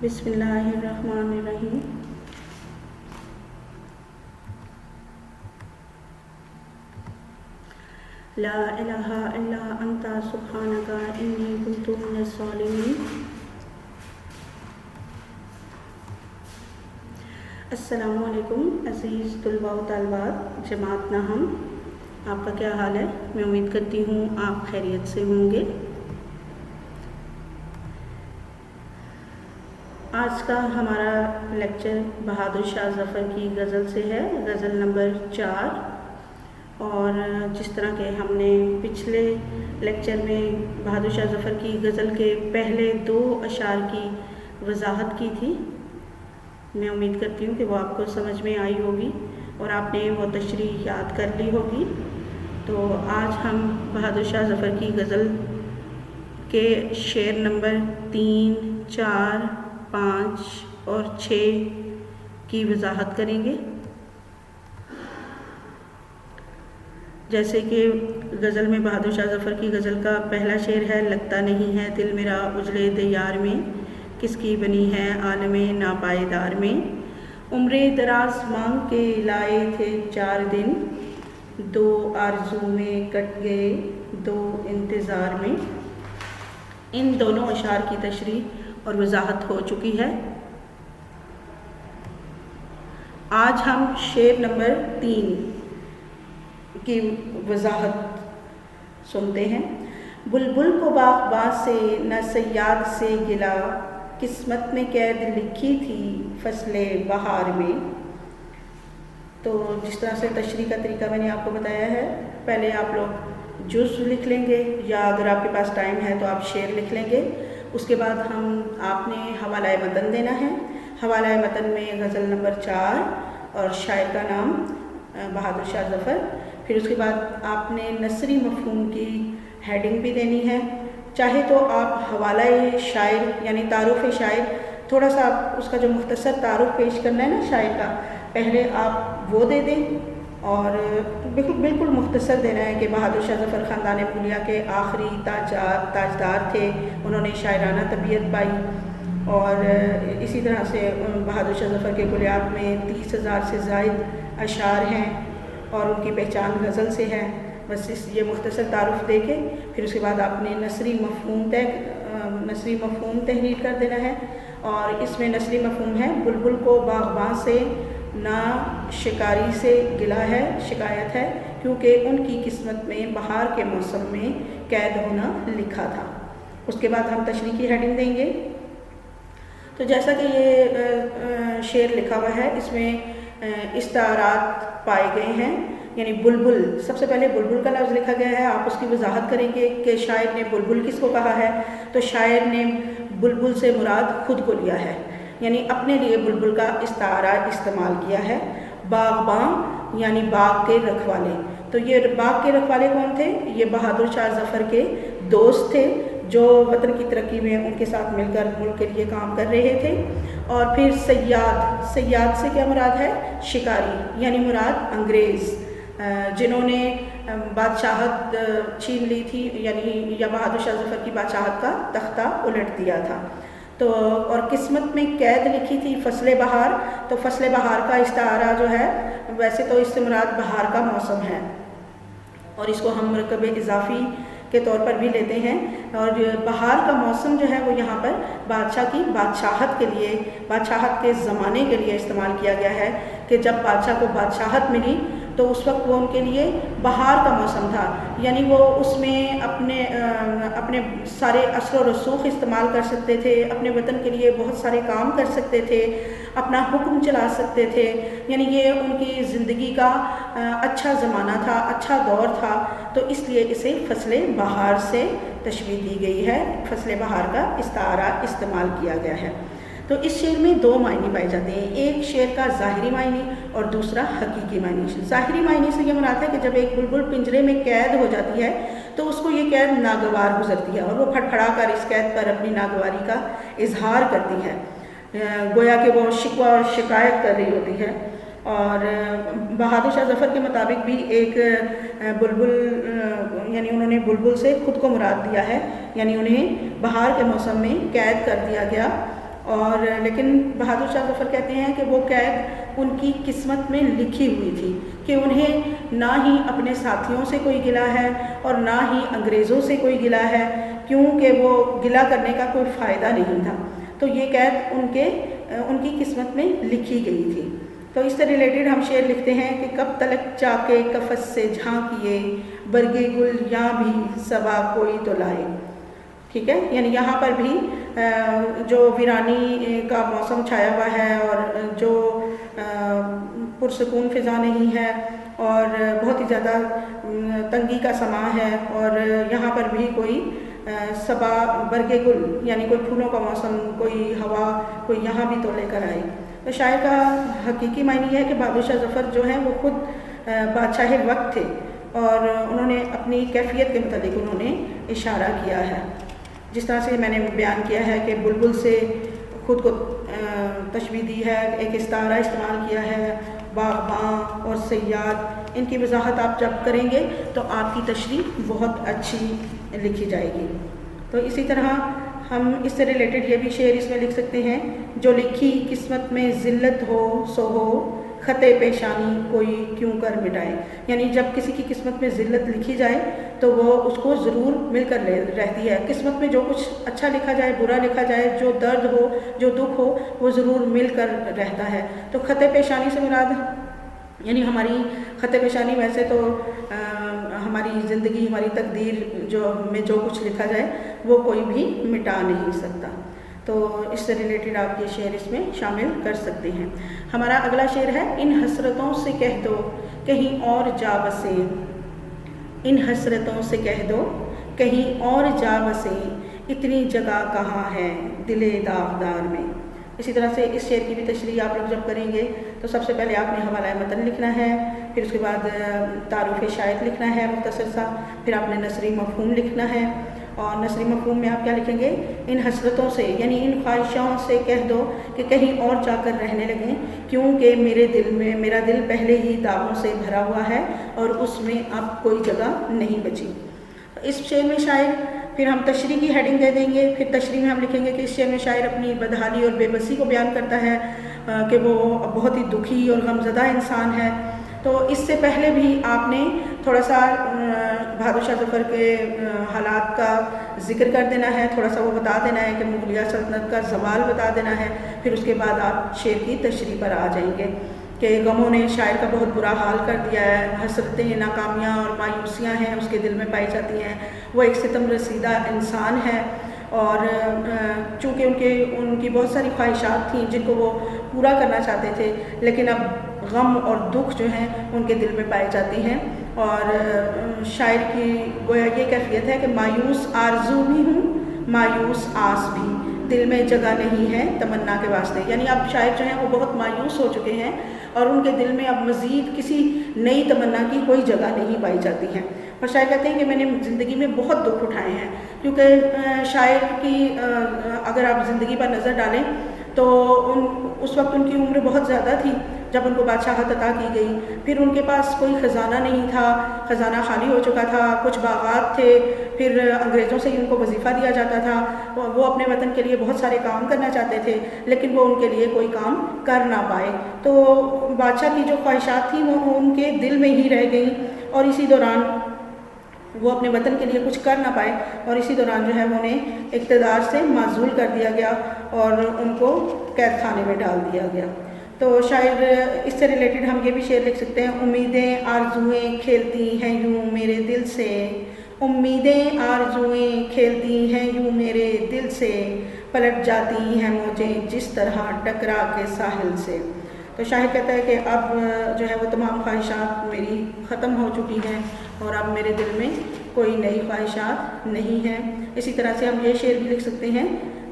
بسم اللہ الرحمن الرحیم۔ لا الہ الا انت سبحانک انی کنت من الظالمین۔ السلام علیکم عزیز طلباء و طالبات جماعت ناہم، آپ کا کیا حال ہے؟ میں امید کرتی ہوں آپ خیریت سے ہوں گے۔ آج کا ہمارا لیکچر بہادر شاہ ظفر کی غزل سے ہے، غزل نمبر 4۔ اور جس طرح کہ ہم نے پچھلے لیکچر میں بہادر شاہ ظفر کی غزل کے پہلے 2 اشعار کی وضاحت کی تھی، میں امید کرتی ہوں کہ وہ آپ کو سمجھ میں آئی ہوگی اور آپ نے وہ تشریح یاد کر لی ہوگی۔ تو آج ہم بہادر شاہ ظفر کی غزل کے شعر نمبر 3، 4، 5 اور 6 کی وضاحت کریں گے۔ جیسے کہ غزل میں بہادر شاہ ظفر کی غزل کا پہلا شعر ہے، لگتا نہیں ہے دل میرا اجلے دیار میں، کس کی بنی ہے عالم ناپائیدار میں، عمر دراز مانگ کے لائے تھے 4 دن، 2 آرزو میں کٹ گئے 2 انتظار میں۔ ان دونوں اشعار کی تشریح اور وضاحت ہو چکی ہے۔ آج ہم شعر نمبر 3 کی وضاحت سنتے ہیں۔ بلبل کو باغباں سے نہ صیاد سے گلا، قسمت میں قید لکھی تھی فصل بہار میں۔ تو جس طرح سے تشریح کا طریقہ میں نے آپ کو بتایا ہے، پہلے آپ لوگ جز لکھ لیں گے یا اگر آپ کے پاس ٹائم ہے تو آپ شعر لکھ لیں گے۔ اس کے بعد آپ نے حوالہ متن دینا ہے۔ حوالہ متن میں غزل نمبر 4 اور شاعر کا نام بہادر شاہ ظفر۔ پھر اس کے بعد آپ نے نثری مفہوم کی ہیڈنگ بھی دینی ہے۔ چاہے تو آپ حوالہ شاعر یعنی تعارف شاعر، تھوڑا سا آپ اس کا جو مختصر تعارف پیش کرنا ہے نا شاعر کا، پہلے آپ وہ دے دیں اور بالکل مختصر دینا ہے کہ بہادر شاہ ظفر خاندان بولیا کے آخری تاجدار تھے، انہوں نے شاعرانہ طبیعت پائی، اور اسی طرح سے بہادر شاہ ظفر کے کلیات میں 30,000 سے زائد اشعار ہیں اور ان کی پہچان غزل سے ہے۔ بس یہ مختصر تعارف دے کے پھر اس کے بعد آپ نے نثری مفہوم تحریر کر دینا ہے۔ اور اس میں نثری مفہوم ہے، بلبل کو باغباں سے نہ شکاری سے گلہ ہے، شکایت ہے، کیونکہ ان کی قسمت میں بہار کے موسم میں قید ہونا لکھا تھا۔ اس کے بعد ہم تشریح کی ہیڈنگ دیں گے۔ تو جیسا کہ یہ شعر لکھا ہوا ہے، اس میں استعارات پائے گئے ہیں، یعنی بلبل، سب سے پہلے بلبل کا لفظ لکھا گیا ہے۔ آپ اس کی وضاحت کریں گے کہ شاعر نے بلبل کس کو کہا ہے۔ تو شاعر نے بلبل سے مراد خود کو لیا ہے، یعنی اپنے لیے بلبل کا استعارہ استعمال کیا ہے۔ باغباں یعنی باغ کے رکھوالے۔ تو یہ باغ کے رکھوالے کون تھے؟ یہ بہادر شاہ ظفر کے دوست تھے جو وطن کی ترقی میں ان کے ساتھ مل کر ملک کے لیے کام کر رہے تھے۔ اور پھر سیاد سے کیا مراد ہے؟ شکاری، یعنی مراد انگریز جنہوں نے بادشاہت چھین لی تھی، یعنی یا بہادر شاہ ظفر کی بادشاہت کا تختہ الٹ دیا تھا۔ تو اور قسمت میں قید لکھی تھی فصل بہار۔ تو فصل بہار کا استعارہ جو ہے، ویسے تو اس سے مراد بہار کا موسم ہے اور اس کو ہم مرکب اضافی کے طور پر بھی لیتے ہیں، اور بہار کا موسم جو ہے وہ یہاں پر بادشاہ کی بادشاہت کے لیے، بادشاہت کے زمانے کے لیے استعمال کیا گیا ہے کہ جب بادشاہ کو بادشاہت ملی تو اس وقت وہ ان کے لیے بہار کا موسم تھا، یعنی وہ اس میں اپنے سارے اثر و رسوخ استعمال کر سکتے تھے، اپنے وطن کے لیے بہت سارے کام کر سکتے تھے، اپنا حکم چلا سکتے تھے، یعنی یہ ان کی زندگی کا اچھا زمانہ تھا، اچھا دور تھا۔ تو اس لیے اسے فصل بہار سے تشبیہ دی گئی ہے، فصل بہار کا استعارہ استعمال کیا گیا ہے۔ تو اس شعر میں 2 معنی پائے جاتے ہیں، ایک شعر کا ظاہری معنی اور دوسرا حقیقی معنی۔ ظاہری معنی سے یہ مراد ہے کہ جب ایک بلبل پنجرے میں قید ہو جاتی ہے تو اس کو یہ قید ناگوار گزرتی ہے اور وہ پھڑپھڑا کر اس قید پر اپنی ناگواری کا اظہار کرتی ہے، گویا کہ وہ شکوہ اور شکایت کر رہی ہوتی ہے۔ اور بہادر شاہ ظفر کے مطابق بھی ایک بلبل، یعنی انہوں نے بلبل سے خود کو مراد دیا ہے، یعنی انہیں بہار کے موسم میں قید کر دیا گیا اور لیکن بہادر شاہ ظفر کہتے ہیں کہ وہ قید ان کی قسمت میں لکھی ہوئی تھی کہ انہیں نہ ہی اپنے ساتھیوں سے کوئی گلہ ہے اور نہ ہی انگریزوں سے کوئی گلہ ہے، کیونکہ وہ گلہ کرنے کا کوئی فائدہ نہیں تھا۔ تو یہ قید ان کی قسمت میں لکھی گئی تھی۔ تو اس سے ریلیٹڈ ہم شعر لکھتے ہیں کہ کب تلک چاکے کفس سے جھانکیے، برگے گل یا بھی صبا کوئی تو لائے۔ ٹھیک ہے، یعنی یہاں پر بھی جو ویرانی کا موسم چھایا ہوا ہے اور جو پرسکون فضا نہیں ہے اور بہت ہی زیادہ تنگی کا سماں ہے، اور یہاں پر بھی کوئی صبا برگے گل یعنی کوئی پھولوں کا موسم، کوئی ہوا کوئی یہاں بھی تو لے کر آئے۔ تو شاعر کا حقیقی معنی یہ ہے کہ بہادر شاہ ظفر جو ہیں وہ خود بادشاہ وقت تھے، اور انہوں نے اپنی کیفیت کے متعلق انہوں نے اشارہ کیا ہے، جس طرح سے میں نے بیان کیا ہے کہ بلبل سے خود کو تشبیہ دی ہے، ایک استعارہ استعمال کیا ہے، باغباں اور صیاد، ان کی وضاحت آپ جب کریں گے تو آپ کی تشریح بہت اچھی لکھی جائے گی۔ تو اسی طرح ہم اس سے ریلیٹڈ یہ بھی شعر اس میں لکھ سکتے ہیں، جو لکھی قسمت میں ذلت ہو سو ہو، خط پیشانی کوئی کیوں کر مٹائے۔ یعنی جب کسی کی قسمت میں ذلت لکھی جائے تو وہ اس کو ضرور مل کر رہتی ہے۔ قسمت میں جو کچھ اچھا لکھا جائے، برا لکھا جائے، جو درد ہو، جو دکھ ہو، وہ ضرور مل کر رہتا ہے۔ تو خط پیشانی سے مراد یعنی ہماری خط پیشانی، ویسے تو ہماری زندگی، ہماری تقدیر میں جو کچھ لکھا جائے وہ کوئی بھی مٹا نہیں سکتا۔ تو اس سے ریلیٹڈ آپ یہ شعر اس میں شامل کر سکتے ہیں۔ ہمارا اگلا شعر ہے، ان حسرتوں سے کہہ دو کہیں اور جا بسے، ان حسرتوں سے کہہ دو کہیں اور جا بسے، اتنی جگہ کہاں ہے دل داغدار میں۔ اسی طرح سے اس شعر کی بھی تشریح آپ لوگ جب کریں گے تو سب سے پہلے آپ نے حوالہ متن لکھنا ہے، پھر اس کے بعد تعارف شاعر لکھنا ہے مختصر سا، پھر آپ نے نثری مفہوم لکھنا ہے، اور نثری مفہوم میں آپ کیا لکھیں گے، ان حسرتوں سے یعنی ان خواہشوں سے کہہ دو کہ کہیں اور جا کر رہنے لگیں، کیونکہ میرا دل پہلے ہی داغوں سے بھرا ہوا ہے اور اس میں اب کوئی جگہ نہیں بچی۔ اس شعر میں شاعر، پھر ہم تشریح کی ہیڈنگ دے دیں گے، پھر تشریح میں ہم لکھیں گے کہ اس شعر میں شاعر اپنی بدحالی اور بے بسی کو بیان کرتا ہے کہ وہ بہت ہی دکھی اور غمزدہ انسان ہے۔ تو اس سے پہلے بھی آپ نے تھوڑا سا بہادر شاہ ظفر کے حالات کا ذکر کر دینا ہے، تھوڑا سا وہ بتا دینا ہے کہ مغلیہ سلطنت کا زوال بتا دینا ہے، پھر اس کے بعد آپ شعر کی تشریح پر آ جائیں گے کہ غموں نے شاعر کا بہت برا حال کر دیا ہے، حسرتیں، ناکامیاں اور مایوسیاں ہیں اس کے دل میں پائی جاتی ہیں، وہ ایک ستم رسیدہ انسان ہے، اور چونکہ ان کی بہت ساری خواہشات تھیں جن کو وہ پورا کرنا چاہتے تھے، لیکن اب غم اور دکھ جو ہیں ان کے دل میں پائے جاتی ہیں، اور شاعر کی گویا یہ کیفیت ہے کہ مایوس آرزو بھی ہوں، مایوس آس بھی، دل میں جگہ نہیں ہے تمنا کے واسطے۔ یعنی اب شاعر جو ہیں وہ بہت مایوس ہو چکے ہیں اور ان کے دل میں اب مزید کسی نئی تمنا کی کوئی جگہ نہیں پائی جاتی ہے۔ اور شاعر کہتے ہیں کہ میں نے زندگی میں بہت دکھ اٹھائے ہیں، کیونکہ شاعر کی اگر آپ زندگی پر نظر ڈالیں تو اس وقت ان کی عمر بہت زیادہ تھی جب ان کو بادشاہت عطا کی گئی، پھر ان کے پاس کوئی خزانہ نہیں تھا، خزانہ خالی ہو چکا تھا، کچھ باغات تھے، پھر انگریزوں سے ہی ان کو وظیفہ دیا جاتا تھا، وہ اپنے وطن کے لیے بہت سارے کام کرنا چاہتے تھے لیکن وہ ان کے لیے کوئی کام کر نہ پائے، تو بادشاہ کی جو خواہشات تھیں وہ ان کے دل میں ہی رہ گئیں، اور اسی دوران وہ اپنے وطن کے لیے کچھ کر نہ پائے، اور اسی دوران جو ہے وہ انہیں اقتدار سے معزول کر دیا گیا اور ان کو قید خانے میں ڈال دیا گیا۔ تو شاعر اس سے ریلیٹڈ ہم یہ بھی شعر لکھ سکتے ہیں، امیدیں آرزوئیں کھیلتی ہیں یوں میرے دل سے، امیدیں آرزوئیں کھیلتی ہیں یوں میرے دل سے، پلٹ جاتی ہیں موجیں جس طرح ٹکرا کے ساحل سے۔ تو شاعر کہتا ہے کہ اب جو ہے وہ تمام خواہشات میری ختم ہو چکی ہیں اور اب میرے دل میں کوئی نئی خواہشات نہیں ہیں۔ اسی طرح سے ہم یہ شعر بھی لکھ سکتے ہیں،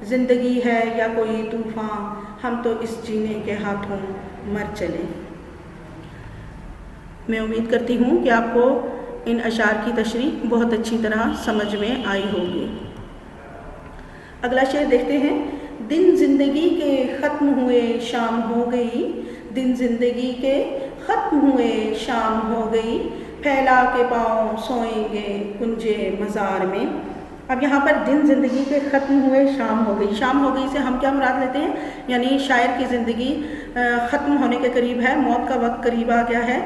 زندگی ہے یا کوئی طوفان، ہم تو اس جینے کے ہاتھوں مر چلے۔ میں امید کرتی ہوں کہ آپ کو ان اشعار کی تشریح بہت اچھی طرح سمجھ میں آئی ہوگی۔ اگلا شعر دیکھتے ہیں، دن زندگی کے ختم ہوئے شام ہو گئی، دن زندگی کے ختم ہوئے شام ہو گئی، پھیلا کے پاؤں سوئیں گے کنجے مزار میں، اب یہاں پر دن زندگی کے ختم ہوئے، شام ہو گئی۔ شام ہو گئی سے ہم کیا مراد لیتے ہیں؟ یعنی شاعر کی زندگی ختم ہونے کے قریب ہے، موت کا وقت قریب آ گیا ہے،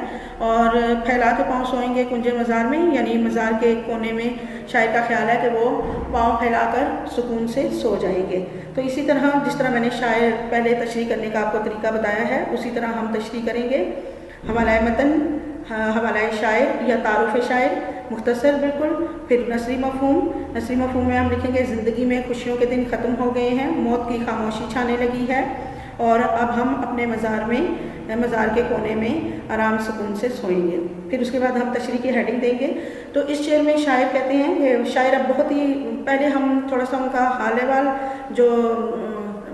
اور پھیلا کے پاؤں سوئیں گے کنجے مزار میں، یعنی مزار کے کونے میں شاعر کا خیال ہے کہ وہ پاؤں پھیلا کر سکون سے سو جائیں گے۔ تو اسی طرح جس طرح میں نے شاعر پہلے تشریح کرنے کا آپ کو طریقہ بتایا ہے، اسی طرح ہم تشریح کریں گے۔ حوالہ متن، حوالہ شاعر یا تعارف شاعر، مختصر بالکل، پھر نثری مفہوم۔ نثری مفہوم میں ہم لکھیں گے زندگی میں خوشیوں کے دن ختم ہو گئے ہیں، موت کی خاموشی چھانے لگی ہے، اور اب ہم اپنے مزار کے کونے میں آرام سکون سے سوئیں گے۔ پھر اس کے بعد ہم تشریح کی ہیڈنگ دیں گے۔ تو اس شعر میں شاعر کہتے ہیں کہ شاعر اب بہت ہی پہلے ہم تھوڑا سا ان کا حال احوال جو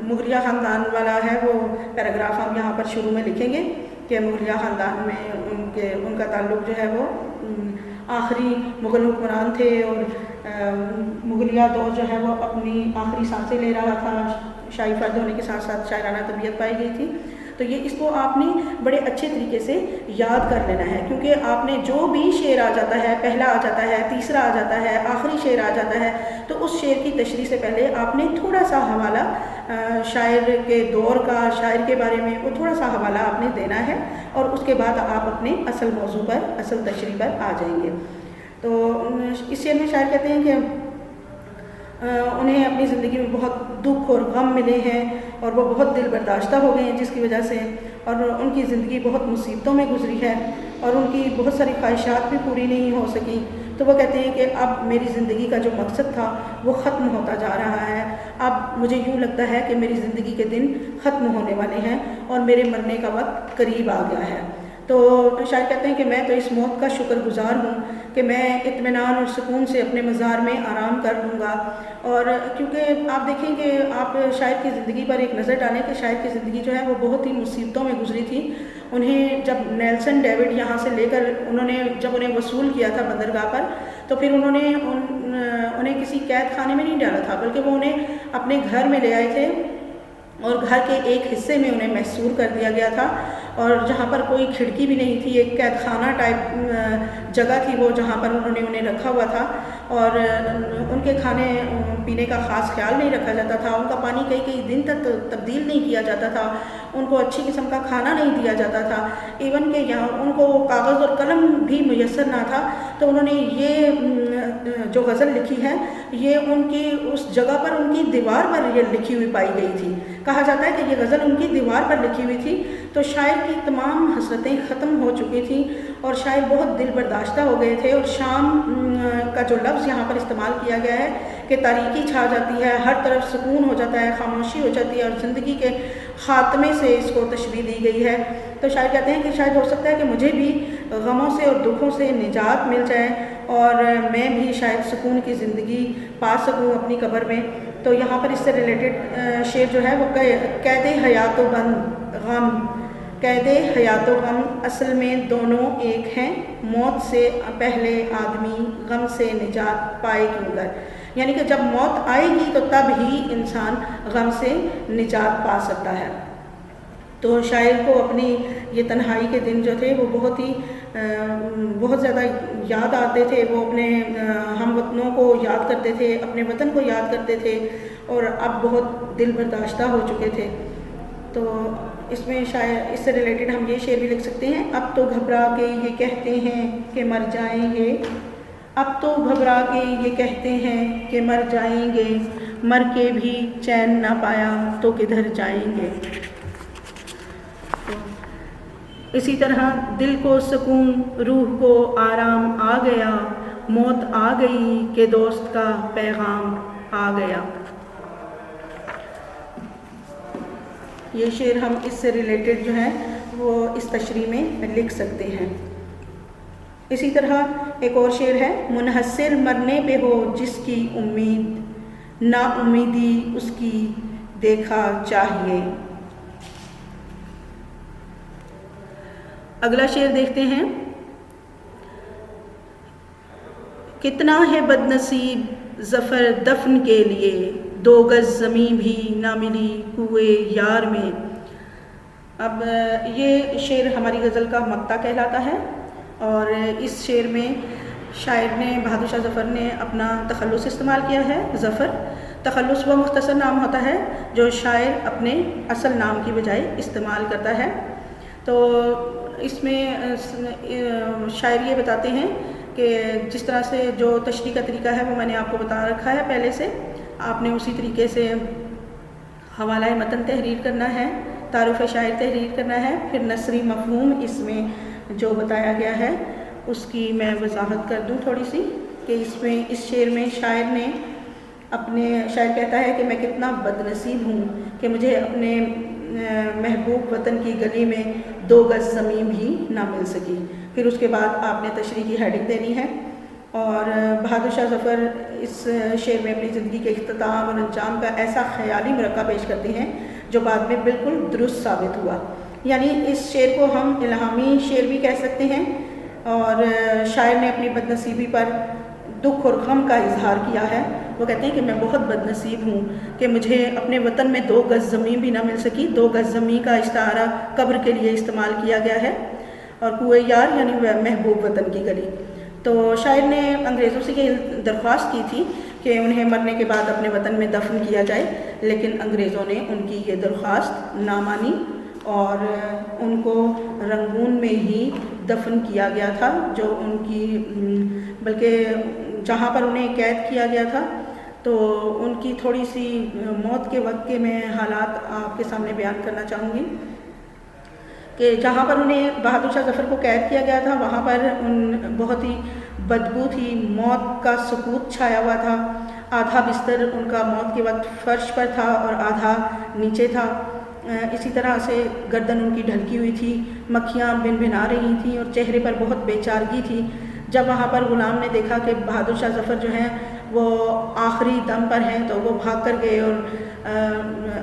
مغلیہ خاندان والا ہے وہ پیراگراف ہم یہاں پر شروع میں لکھیں گے کہ مغلیہ خاندان میں ان کا تعلق جو ہے وہ آخری مغل حکمران تھے، اور مغلیہ دور جو ہے وہ اپنی آخری سانسیں لے رہا تھا، شاہی فرد ہونے کے ساتھ ساتھ شاعرانہ طبیعت پائی گئی تھی۔ تو یہ اس کو آپ نے بڑے اچھے طریقے سے یاد کر لینا ہے، کیونکہ آپ نے جو بھی شعر آ جاتا ہے، پہلا آ جاتا ہے، تیسرا آ جاتا ہے، آخری شعر آ جاتا ہے، تو اس شعر کی تشریح سے پہلے آپ نے تھوڑا سا حوالہ شاعر کے دور کا، شاعر کے بارے میں وہ تھوڑا سا حوالہ آپ نے دینا ہے، اور اس کے بعد آپ اپنے اصل موضوع پر، اصل تشریح پر آ جائیں گے۔ تو اس شعر میں شاعر کہتے ہیں کہ انہیں اپنی زندگی میں بہت دکھ اور غم ملے ہیں، اور وہ بہت دل برداشتہ ہو گئے ہیں جس کی وجہ سے، اور ان کی زندگی بہت مصیبتوں میں گزری ہے، اور ان کی بہت ساری خواہشات بھی پوری نہیں ہو سکیں۔ تو وہ کہتے ہیں کہ اب میری زندگی کا جو مقصد تھا وہ ختم ہوتا جا رہا ہے، اب مجھے یوں لگتا ہے کہ میری زندگی کے دن ختم ہونے والے ہیں اور میرے مرنے کا وقت قریب آ گیا ہے۔ تو شاعر کہتے ہیں کہ میں تو اس موت کا شکر گزار ہوں کہ میں اطمینان اور سکون سے اپنے مزار میں آرام کر لوں گا۔ اور کیونکہ آپ دیکھیں کہ آپ شاعر کی زندگی پر ایک نظر ڈالیں کہ شاعر کی زندگی جو ہے وہ بہت ہی مصیبتوں میں گزری تھی۔ انہیں جب نیلسن ڈیوڈ یہاں سے لے کر جب انہیں وصول کیا تھا بندرگاہ پر، تو پھر انہیں کسی قید خانے میں نہیں ڈالا تھا، بلکہ وہ انہیں اپنے گھر میں لے آئے تھے، اور گھر کے ایک حصے میں انہیں محصور کر دیا گیا تھا، اور جہاں پر کوئی کھڑکی بھی نہیں تھی، ایک قید خانہ ٹائپ جگہ تھی وہ، جہاں پر انہیں رکھا ہوا تھا، اور ان کے کھانے پینے کا خاص خیال نہیں رکھا جاتا تھا، ان کا پانی کئی دن تک تبدیل نہیں کیا جاتا تھا، ان کو اچھی قسم کا کھانا نہیں دیا جاتا تھا، ایون کہ یہاں ان کو کاغذ اور قلم بھی میسر نہ تھا۔ تو انہوں نے یہ جو غزل لکھی ہے یہ ان کی اس جگہ پر، ان کی دیوار پر یہ لکھی ہوئی پائی گئی تھی۔ کہا جاتا ہے کہ یہ غزل ان کی دیوار پر لکھی ہوئی تھی۔ تو شاعر کی تمام حسرتیں ختم ہو چکی تھیں، اور شاعر بہت دل برداشتہ ہو گئے تھے، اور شام کا جو لفظ یہاں پر استعمال کیا گیا ہے کہ تاریکی چھا جاتی ہے، ہر طرف سکون ہو جاتا ہے، خاموشی ہو جاتی ہے، اور زندگی کے خاتمے سے اس کو تشبیہ دی گئی ہے۔ تو شاعر کہتے ہیں کہ شاید ہو سکتا ہے کہ مجھے بھی غموں سے اور دکھوں سے نجات مل جائے، اور میں بھی شاید سکون کی زندگی پا سکوں اپنی قبر میں۔ تو یہاں پر اس سے ریلیٹڈ شعر جو ہے وہ قید حیات و غم، قید حیات و غم اصل میں دونوں ایک ہیں، موت سے پہلے آدمی غم سے نجات پائے کیوں گر، یعنی کہ جب موت آئے گی تو تب ہی انسان غم سے نجات پا سکتا ہے۔ تو شاعر کو اپنی یہ تنہائی کے دن جو تھے وہ بہت زیادہ یاد آتے تھے، وہ اپنے ہم وطنوں کو یاد کرتے تھے، اپنے وطن کو یاد کرتے تھے، اور اب بہت دل برداشتہ ہو چکے تھے۔ تو اس میں شاید اس سے ریلیٹڈ ہم یہ شعر بھی لکھ سکتے ہیں، اب تو گھبرا کے یہ کہتے ہیں کہ مر جائیں گے، اب تو گھبرا کے یہ کہتے ہیں کہ مر جائیں گے، مر کے بھی چین نہ پایا تو کدھر جائیں گے۔ اسی طرح دل کو سکون، روح کو آرام آ گیا، موت آ گئی کہ دوست کا پیغام آ گیا۔ یہ شعر ہم اس سے ریلیٹڈ جو ہے وہ اس تشریح میں لکھ سکتے ہیں۔ اسی طرح ایک اور شعر ہے، منحسر مرنے پہ ہو جس کی امید، نا امیدی اس کی دیکھا چاہیے۔ اگلا شعر دیکھتے ہیں، کتنا ہے بد نصیب ظفر دفن کے لیے، 2 گز زمیں بھی نہ ملی کوئے یار میں۔ اب یہ شعر ہماری غزل کا مقطع کہلاتا ہے، اور اس شعر میں شاعر نے بہادر شاہ ظفر نے اپنا تخلص استعمال کیا ہے۔ ظفر تخلص وہ مختصر نام ہوتا ہے جو شاعر اپنے اصل نام کی بجائے استعمال کرتا ہے۔ تو اس میں شاعر یہ بتاتے ہیں کہ جس طرح سے جو تشریح کا طریقہ ہے وہ میں نے آپ کو بتا رکھا ہے پہلے سے، آپ نے اسی طریقے سے حوالہ متن تحریر کرنا ہے، تعارف شاعر تحریر کرنا ہے، پھر نثری مفہوم اس میں جو بتایا گیا ہے اس کی میں وضاحت کر دوں تھوڑی سی، کہ اس شعر میں شاعر کہتا ہے کہ میں کتنا بد نصیب ہوں کہ مجھے اپنے محبوب وطن کی گلی میں 2 گز زمین بھی نہ مل سکی۔ پھر اس کے بعد آپ نے تشریح کی ہیڈنگ دینی ہے، اور بہادر شاہ ظفر اس شعر میں اپنی زندگی کے اختتام اور انجام کا ایسا خیالی مرقع پیش کرتے ہیں جو بعد میں بالکل درست ثابت ہوا۔ یعنی اس شعر کو ہم الہامی شعر بھی کہہ سکتے ہیں، اور شاعر نے اپنی بد نصیبی پر دکھ اور غم کا اظہار کیا ہے۔ وہ کہتے ہیں کہ میں بہت بد نصیب ہوں کہ مجھے اپنے وطن میں 2 گز زمین بھی نہ مل سکی۔ 2 گز زمین کا استعارہ قبر کے لیے استعمال کیا گیا ہے، اور کوئے یار یعنی محبوب وطن کی گلی۔ تو شاعر نے انگریزوں سے یہ درخواست کی تھی کہ انہیں مرنے کے بعد اپنے وطن میں دفن کیا جائے، لیکن انگریزوں نے ان کی یہ درخواست نہ مانی اور ان کو رنگون میں ہی دفن کیا گیا تھا، جو ان کی بلکہ جہاں پر انہیں قید کیا گیا تھا تو ان کی تھوڑی سی موت کے وقت کے میں حالات آپ کے سامنے بیان کرنا چاہوں گی کہ جہاں پر انہیں بہادر شاہ ظفر کو قید کیا گیا تھا وہاں پر بہت ہی بدبو تھی، موت کا سکوت چھایا ہوا تھا۔ آدھا بستر ان کا موت کے وقت فرش پر تھا اور آدھا نیچے تھا، اسی طرح سے گردن ان کی ڈھلکی ہوئی تھی، مکھیاں بن بنا رہی تھیں اور چہرے پر بہت بے چارگی تھی۔ جب وہاں پر غلام نے دیکھا کہ بہادر شاہ ظفر جو ہیں وہ آخری دم پر ہیں تو وہ بھاگ کر گئے اور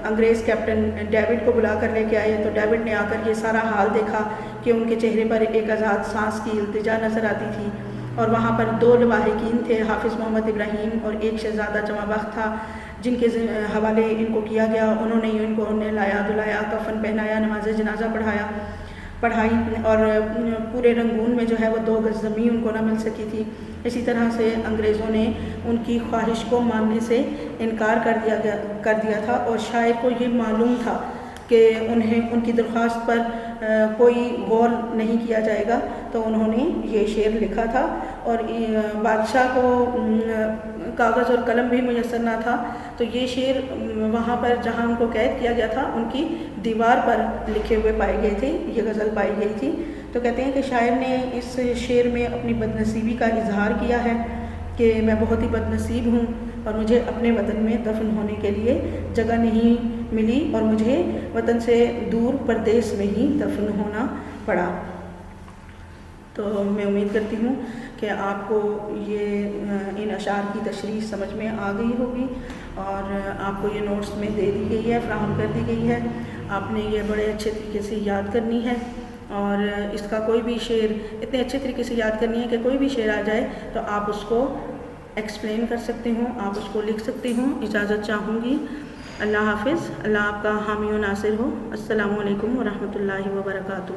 انگریز کیپٹن ڈیوڈ کو بلا کر لے کے آئے، تو ڈیوڈ نے آ کر یہ سارا حال دیکھا کہ ان کے چہرے پر ایک آزاد سانس کی التجا نظر آتی تھی، اور وہاں پر 2 لواحقین تھے، حافظ محمد ابراہیم اور ایک شہزادہ جمع بخت تھا، جن کے حوالے ان کو کیا گیا۔ انہوں نے ان کو نہلایا دھلایا، کفن پہنایا، نماز جنازہ پڑھائی، اور پورے رنگون میں جو ہے وہ 2 گز زمین ان کو نہ مل سکی تھی۔ اسی طرح سے انگریزوں نے ان کی خواہش کو ماننے سے انکار کر دیا تھا، اور شاعر کو یہ معلوم تھا کہ ان کی درخواست پر کوئی غور نہیں کیا جائے گا، تو انہوں نے یہ شعر لکھا تھا، اور بادشاہ کو کاغذ اور قلم بھی میسر نہ تھا، تو یہ شعر وہاں پر جہاں ان کو قید کیا گیا تھا ان کی دیوار پر لکھے ہوئے پائے گئے تھے، یہ غزل پائی گئی تھی۔ تو کہتے ہیں کہ شاعر نے اس شعر میں اپنی بد نصیبی کا اظہار کیا ہے کہ میں بہت ہی بد نصیب ہوں اور مجھے اپنے وطن میں دفن ہونے کے لیے جگہ نہیں ملی، اور مجھے وطن سے دور پردیس میں ہی دفن ہونا پڑا۔ تو میں امید کرتی ہوں کہ آپ کو یہ ان اشعار کی تشریح سمجھ میں آ گئی ہوگی، اور آپ کو یہ نوٹس میں دے دی گئی ہے، فراہم کر دی گئی ہے۔ آپ نے یہ بڑے اچھے طریقے سے یاد کرنی ہے، اور اس کا کوئی بھی شعر اتنے اچھے طریقے سے یاد کرنی ہے کہ کوئی بھی شعر آ جائے تو آپ اس کو ایکسپلین کر سکتے ہوں، آپ اس کو لکھ سکتے ہوں۔ اجازت چاہوں گی۔ اللہ حافظ، اللہ آپ کا حامی و ناصر ہو۔ السلام علیکم ورحمۃ اللہ وبرکاتہ۔